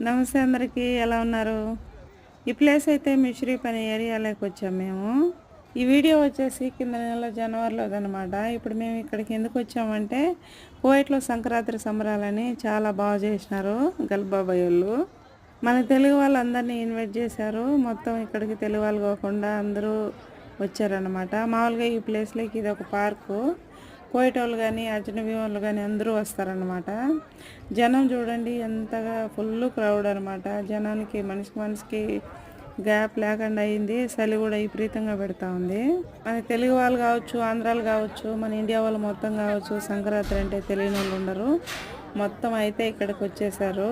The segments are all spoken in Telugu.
నమస్తే అందరికీ, ఎలా ఉన్నారు? ఈ ప్లేస్ అయితే మిశ్రీప్ అనే ఏరియాలోకి వచ్చాము మేము. ఈ వీడియో వచ్చేసి కింద నెల జనవరిలోదనమాట. ఇప్పుడు మేము ఇక్కడికి ఎందుకు వచ్చామంటే కువైట్లో సంక్రాంతి సంబరాలని చాలా బాగా చేసినారు గల్బాబాయ్ వాళ్ళు. మన తెలుగు వాళ్ళందరినీ ఇన్వైట్ చేశారు. మొత్తం ఇక్కడికి తెలుగు వాళ్ళు కాకుండా అందరూ వచ్చారనమాట. మామూలుగా ఈ ప్లేస్లోకి ఇది ఒక పార్కు. కువైట్ వాళ్ళు కానీ అజనబీ వాళ్ళు కానీ అందరూ వస్తారనమాట. జనం చూడండి ఎంతగా ఫుల్ క్రౌడ్ అనమాట. జనానికి మనిషికి గ్యాప్ లేకుండా అయింది. చలి కూడా విపరీతంగా పెడతా ఉంది. మన తెలుగు వాళ్ళు కావచ్చు, ఆంధ్రాలు కావచ్చు, మన ఇండియా వాళ్ళు మొత్తం కావచ్చు, సంక్రాంతి అంటే తెలియని వాళ్ళు ఉండరు. మొత్తం అయితే ఇక్కడికి వచ్చేసారు.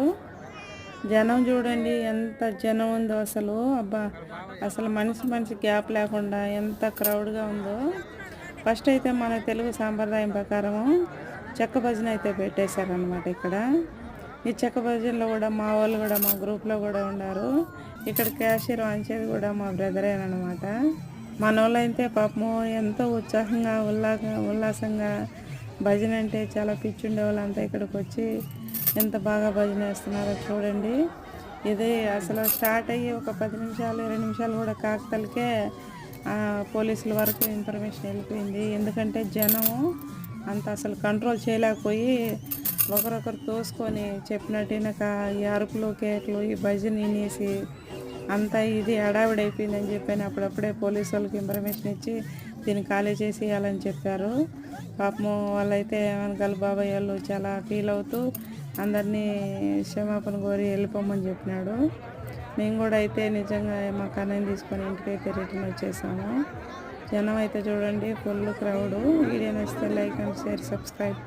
జనం చూడండి ఎంత జనం ఉందో అసలు. అబ్బా, అసలు మనిషి గ్యాప్ లేకుండా ఎంత క్రౌడ్గా ఉందో. ఫస్ట్ అయితే మన తెలుగు సాంప్రదాయం ప్రకారము చెక్క భజన అయితే పెట్టేశారనమాట. ఇక్కడ ఈ చెక్క భజనలో కూడా మా వాళ్ళు కూడా మా గ్రూప్లో కూడా ఉన్నారు. ఇక్కడ క్యాషియర్ వాంచేది కూడా మా బ్రదరేనమాట. మన వాళ్ళు అయితే పాపము ఎంతో ఉత్సాహంగా ఉల్లాసంగా భజన అంటే చాలా పిచ్చి ఉండేవాళ్ళంతా ఇక్కడికి వచ్చి ఎంత బాగా భజన వేస్తున్నారో చూడండి. ఇది అసలు స్టార్ట్ అయ్యి ఒక 10 నిమిషాలు 20 నిమిషాలు కూడా కాకతలకే పోలీసుల వరకు ఇన్ఫర్మేషన్ వెళ్ళిపోయింది. ఎందుకంటే జనము అంత అసలు కంట్రోల్ చేయలేకపోయి ఒకరొకరు తోసుకొని చెప్పినట్టునక ఈ అరుపులు కేకులు ఈ భజన వినేసి అంతా ఇది హడావిడైపోయిందని చెప్పాను. అప్పుడప్పుడే పోలీసు వాళ్ళకి ఇన్ఫర్మేషన్ ఇచ్చి దీన్ని ఖాళీ చేసేయాలని చెప్పారు. పాపము వాళ్ళైతే గల్బాబాయ్ వాళ్ళు చాలా ఫీల్ అవుతూ అందరినీ క్షమాపణ కోరి వెళ్ళిపోమని చెప్పినాడు. మేము కూడా అయితే నిజంగా మా కన్నయ్యని తీసుకొని ఇంటికైతే రిటర్న్ వచ్చేసాము. జనం అయితే చూడండి ఫుల్ క్రౌడ్. వీడియో నచ్చితే లైక్ అండ్ షేర్, సబ్స్క్రైబ్.